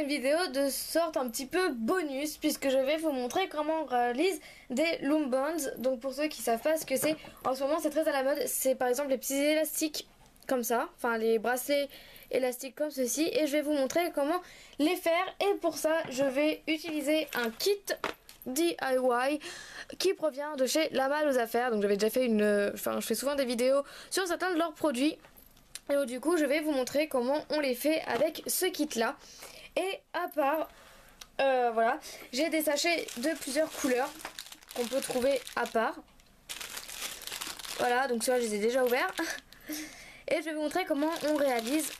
vidéo de sorte un petit peu bonus puisque je vais vous montrer comment on réalise des loom bands. Donc pour ceux qui savent pas ce que c'est, en ce moment c'est très à la mode, c'est par exemple les petits élastiques comme ça, enfin les bracelets élastiques comme ceci, et je vais vous montrer comment les faire. Et pour ça je vais utiliser un kit DIY qui provient de chez La Malle aux Affaires. Donc j'avais déjà fait je fais souvent des vidéos sur certains de leurs produits. Et donc, du coup je vais vous montrer comment on les fait avec ce kit là. Et à part voilà, j'ai des sachets de plusieurs couleurs qu'on peut trouver à part. Voilà, donc ceux-là je les ai déjà ouverts. Et je vais vous montrer comment on réalise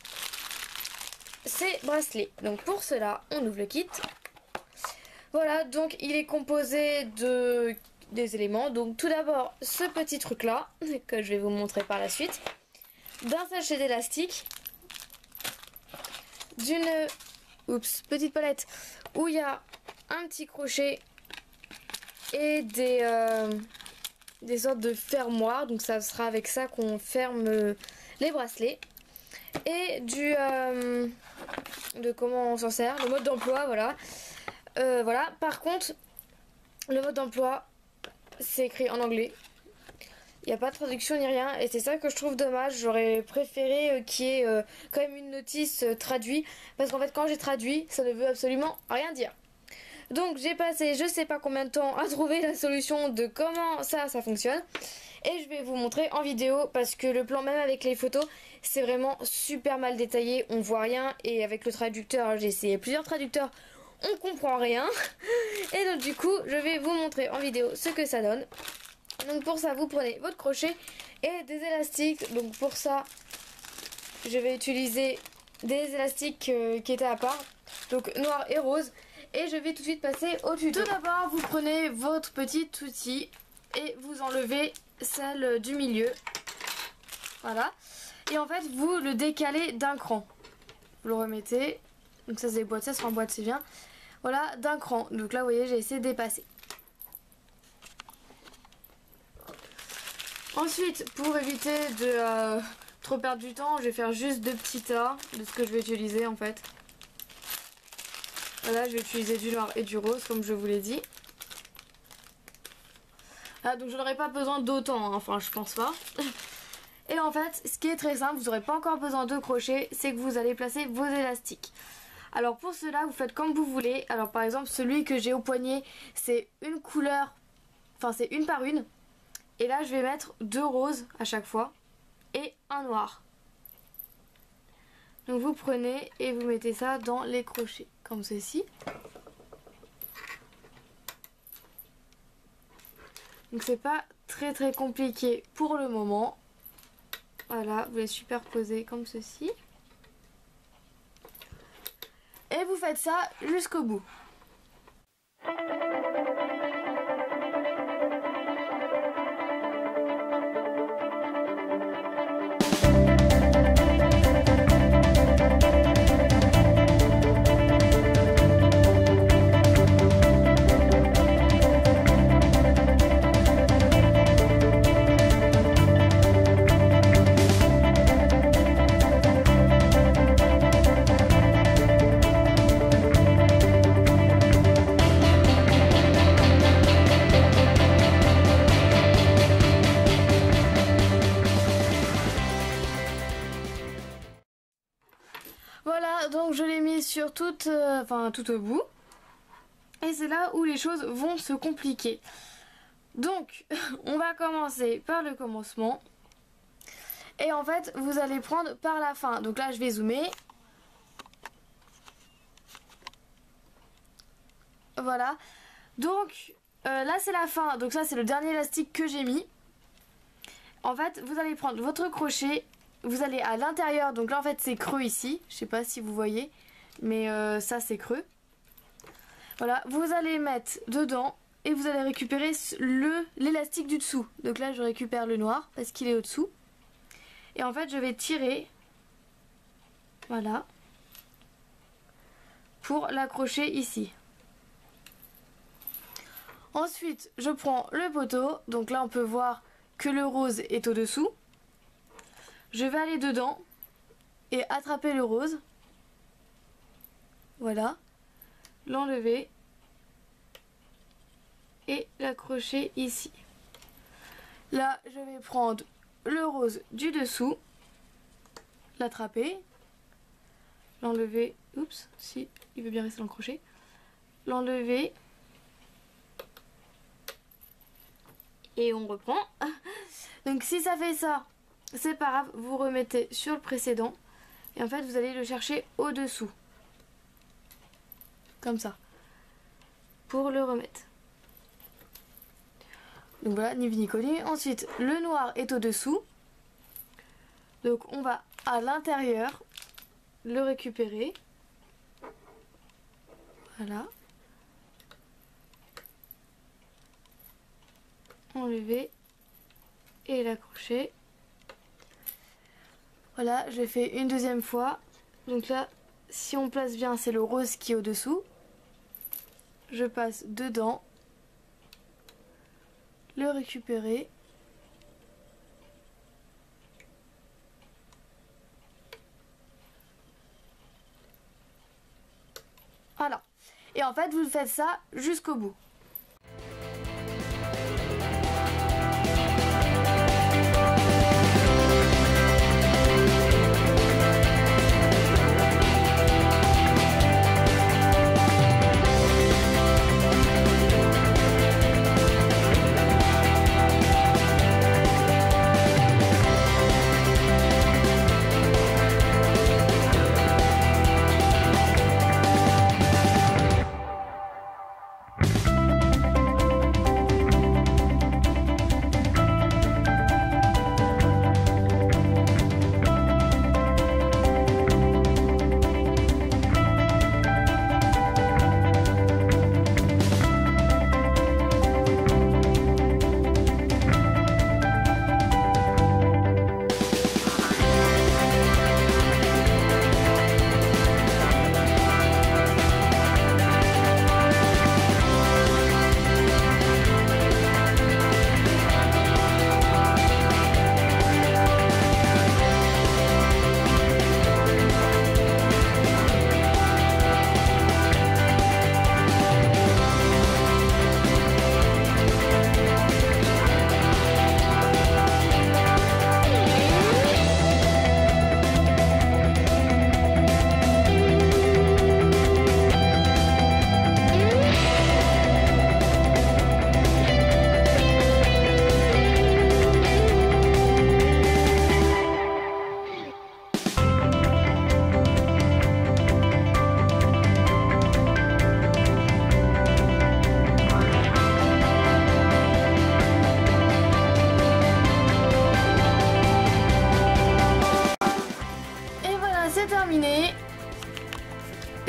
ces bracelets. Donc pour cela on ouvre le kit. Voilà, donc il est composé des éléments. Donc tout d'abord ce petit truc là que je vais vous montrer par la suite, d'un sachet d'élastique, d'une petite palette où il y a un petit crochet et des sortes de fermoirs. Donc ça sera avec ça qu'on ferme les bracelets. Et de comment on s'en sert, le mode d'emploi, voilà. Voilà, par contre le mode d'emploi c'est écrit en anglais, il n'y a pas de traduction ni rien, et c'est ça que je trouve dommage. J'aurais préféré qu'il y ait quand même une notice traduite, parce qu'en fait quand j'ai traduit ça ne veut absolument rien dire. Donc j'ai passé je sais pas combien de temps à trouver la solution de comment ça fonctionne, et je vais vous montrer en vidéo parce que le plan même avec les photos c'est vraiment super mal détaillé, on voit rien, et avec le traducteur, j'ai essayé plusieurs traducteurs, on comprend rien. Et donc du coup je vais vous montrer en vidéo ce que ça donne. Donc pour ça vous prenez votre crochet et des élastiques. Donc pour ça je vais utiliser des élastiques qui étaient à part, donc noir et rose. Et je vais tout de suite passer au tuto. Tout d'abord vous prenez votre petit outil et vous enlevez celle du milieu. Voilà. Et en fait vous le décalez d'un cran. Vous le remettez. Donc ça c'est boîte, ça sera en boîte, c'est bien. Voilà, d'un cran. Donc là vous voyez j'ai essayé de dépasser. Ensuite, pour éviter de trop perdre du temps, je vais faire juste 2 petits tas de ce que je vais utiliser en fait. Voilà, je vais utiliser du noir et du rose comme je vous l'ai dit. Ah, donc je n'aurai pas besoin d'autant, hein. Enfin je pense pas. Et en fait, ce qui est très simple, vous n'aurez pas encore besoin de crochets, c'est que vous allez placer vos élastiques. Alors pour cela, vous faites comme vous voulez. Alors par exemple, celui que j'ai au poignet, c'est une couleur, enfin c'est une par une. Et là je vais mettre 2 roses à chaque fois et un noir. Donc vous prenez et vous mettez ça dans les crochets comme ceci. Donc c'est pas très compliqué pour le moment. Voilà, vous les superposez comme ceci. Et vous faites ça jusqu'au bout. Voilà, donc je l'ai mis sur tout au bout. Et c'est là où les choses vont se compliquer. Donc, on va commencer par le commencement. Et en fait, vous allez prendre par la fin. Donc là, je vais zoomer. Voilà. Donc, là, c'est la fin. Donc ça, c'est le dernier élastique que j'ai mis. En fait, vous allez prendre votre crochet. Vous allez à l'intérieur, donc là en fait c'est creux ici, je sais pas si vous voyez, mais ça c'est creux. Voilà, vous allez mettre dedans et vous allez récupérer l'élastique du dessous. Donc là je récupère le noir parce qu'il est au dessous. Et en fait je vais tirer, voilà, pour l'accrocher ici. Ensuite je prends le poteau, donc là on peut voir que le rose est au dessous. Je vais aller dedans et attraper le rose. voilà, l'enlever et l'accrocher ici. Là, je vais prendre le rose du dessous, l'attraper, l'enlever, oups, si il veut bien rester dans le crochet, l'enlever et on reprend. Donc si ça fait ça, c'est pas grave, vous remettez sur le précédent et en fait vous allez le chercher au dessous, comme ça, pour le remettre. Donc voilà, ni vu ni connu. Ensuite, le noir est au dessous. Donc on va à l'intérieur le récupérer. Voilà. Enlever et l'accrocher. Voilà, je fais une deuxième fois. Donc là, si on place bien, c'est le rose qui est au dessous. Je passe dedans. Le récupérer. Voilà. Et en fait, vous faites ça jusqu'au bout.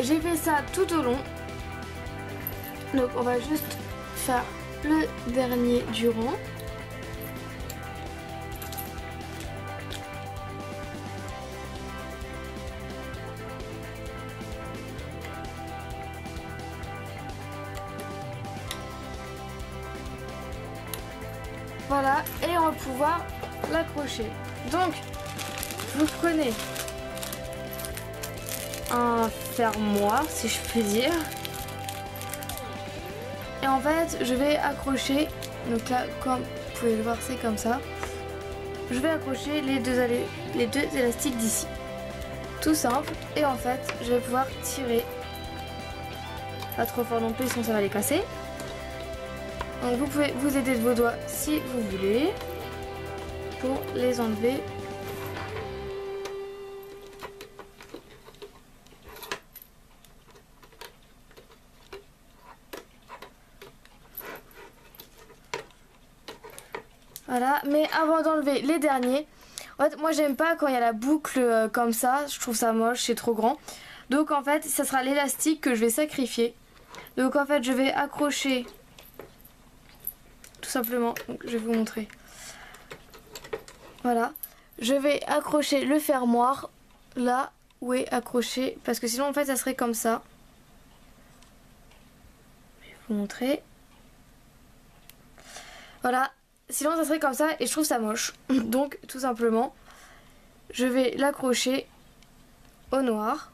J'ai fait ça tout au long. Donc on va juste faire le dernier du rang. Voilà, et on va pouvoir l'accrocher. Donc, vous prenez un fermoir, si je puis dire. Et en fait, je vais accrocher, donc là, comme vous pouvez le voir, c'est comme ça. Je vais accrocher les deux élastiques d'ici. Tout simple. Et en fait, je vais pouvoir tirer. Pas trop fort non plus, sinon ça va les casser. Donc vous pouvez vous aider de vos doigts si vous voulez pour les enlever. Voilà, mais avant d'enlever les derniers, en fait moi j'aime pas quand il y a la boucle comme ça, je trouve ça moche, c'est trop grand. Donc en fait ça sera l'élastique que je vais sacrifier. Donc en fait je vais accrocher tout simplement, donc, je vais vous montrer. Voilà, je vais accrocher le fermoir là où est accroché, parce que sinon en fait ça serait comme ça. Je vais vous montrer. Voilà, sinon ça serait comme ça et je trouve ça moche. Donc tout simplement, je vais l'accrocher au noir.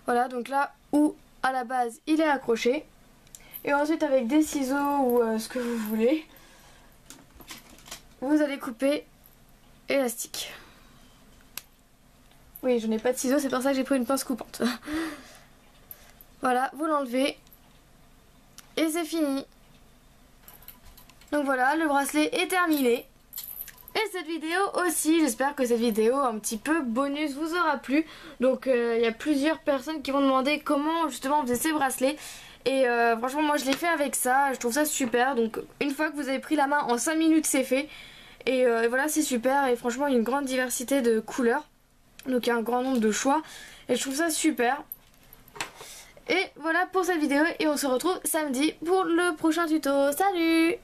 Voilà, donc là où à la base il est accroché. Et ensuite avec des ciseaux ou ce que vous voulez, vous allez couper élastique. Oui, je n'ai pas de ciseaux, c'est pour ça que j'ai pris une pince coupante. Voilà, vous l'enlevez. Et c'est fini. Donc voilà, le bracelet est terminé. Et cette vidéo aussi, j'espère que cette vidéo un petit peu bonus vous aura plu. Donc il y a plusieurs personnes qui vont demander comment justement on faisait ces bracelets. Et franchement moi je l'ai fait avec ça, je trouve ça super. Donc une fois que vous avez pris la main en 5 minutes c'est fait. Et voilà, c'est super et franchement il y a une grande diversité de couleurs. Donc il y a un grand nombre de choix et je trouve ça super. Et voilà pour cette vidéo et on se retrouve samedi pour le prochain tuto. Salut!